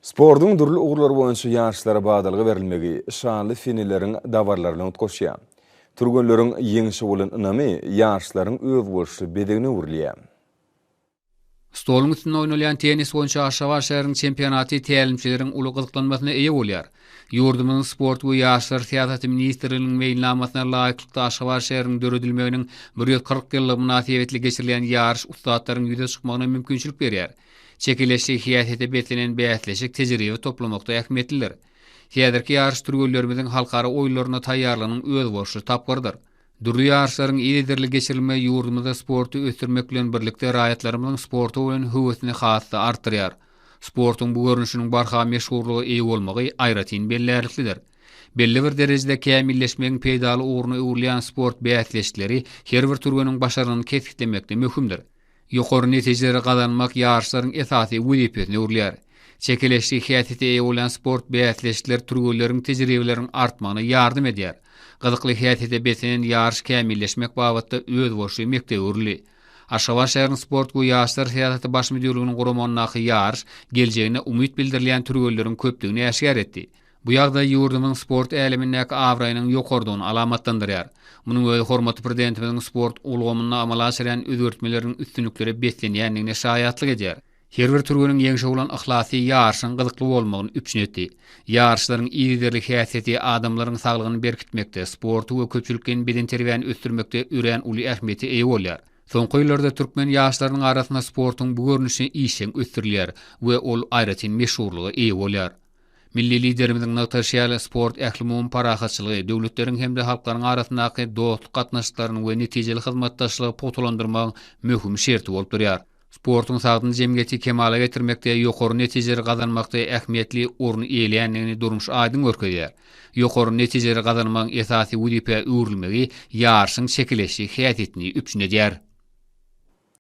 Sportun durly uğurları boýunça ýaşlara badalygy berilmegi şanly finillerin dawarlaryny utgoşýar. Turgönleriň ýeňişi bolan ynamy ýaşlaryň öz bolşy bedegine urlýar. Stolun üstünde oynalayan tenis boýunça Aşgabat şäheriniň çempionaty tälimçileriň uly gyzyklanmasyna eýe bolýar. Ýurdumyň sport we ýaşlar syýasaty ministrliginiň meýilnamasyna laýyklykda Aşgabat şäheriniň döredilmeginiň 140 ýyllyk münasibetli geçirilen ýarş ustadlaryň ýüze çykmagyna mümkinçilik berýär. Çekileşli hiýasete betlenen bäýatleşik tejribe toplamakda ähmiýetlidir. Häzirki ýarş türgünlerimiziň halkara oýunlaryna taýýarlanyň öz bolşy tapgyrdyr. Durly ýarşlaryň ýyderli geçirilme ýurdumyzda sporty ösdürmek bilen birlikde raýatlarymyzyň sporty bilen höwesini hasda artdyrýar. Sportyň bu görnüşiniň barha meşhurlygy eýe bolmagy aýratyn belläliklidir. Belli bir derejede kämilleşmegiň peýdaly uğruna öwrülýän sport bäýatleşikleri her bir türgüniň başaryny kesgitlemekde möhümdir. Ýokary netijeleri gazanmak ýarşlaryň esasy wezipesine urlýar. Çekileşli hiýasete eýe bolan sport bäýatleşikler türgüleriň tejribeleriň artmagyna ýardym edýär. Gyzykly hiýasete betlenen ýarş kämilleşmek babatda öz bolşy mekde urly. Aşgabat şäheriniň sport we ýaşlar syýasaty baş müdirliginiň guramanyny ýarş geljegine umyt bildirilýän türgülleriň köpligini äşgär etdi. Bu ýagdaý ýurdumyň sport älimindäki awraýynyň ýokardygyny alamatlandyrýar. Munyň öz hormaty prezidentimiziň sport ulgamyny amala aşyran özgörtmeleriň üstünlikleri betlenýändigine şaýatlyk edýär. Her bir türgüniň ýeňişi bolan ihlasy ýarşyň gyzykly bolmagyny üpçün etdi. Ýarşlaryň ýyderli häsiýeti adamlaryň saglygyny berkitmekde, sporty we köpçülikiň beden terbiýany ösdürmekde ürän uly ähmiýeti eýe bolýar. Soňky ýyllarda türkmen ýaşlarynyň arasynda sportyň bu görnüşi işeň ösdürilýär we ol aýratyn meşhurlygy eýe bolýar. Milli liderimiziň nötrşýaly sport ähliminiň parahatçylygy, döwletleriň hemde halklaryň arasyndaky dostluk gatnaşyklaryny we netijeli hyzmatdaşlygy potulandyrmagyň möhüm şerti bolup durýar. Sportyň sagdyny jemgyýeti kemala getirmekde ýokary netijeleri gazanmakda ähmiýetli orny eýleýändigini durmuş aýdyň görkezýär. Ýokary netijeleri gazanmagyň esasy wezipä öwrülmegi ýarşyň çekileşi hiýasetini üpçün edýär.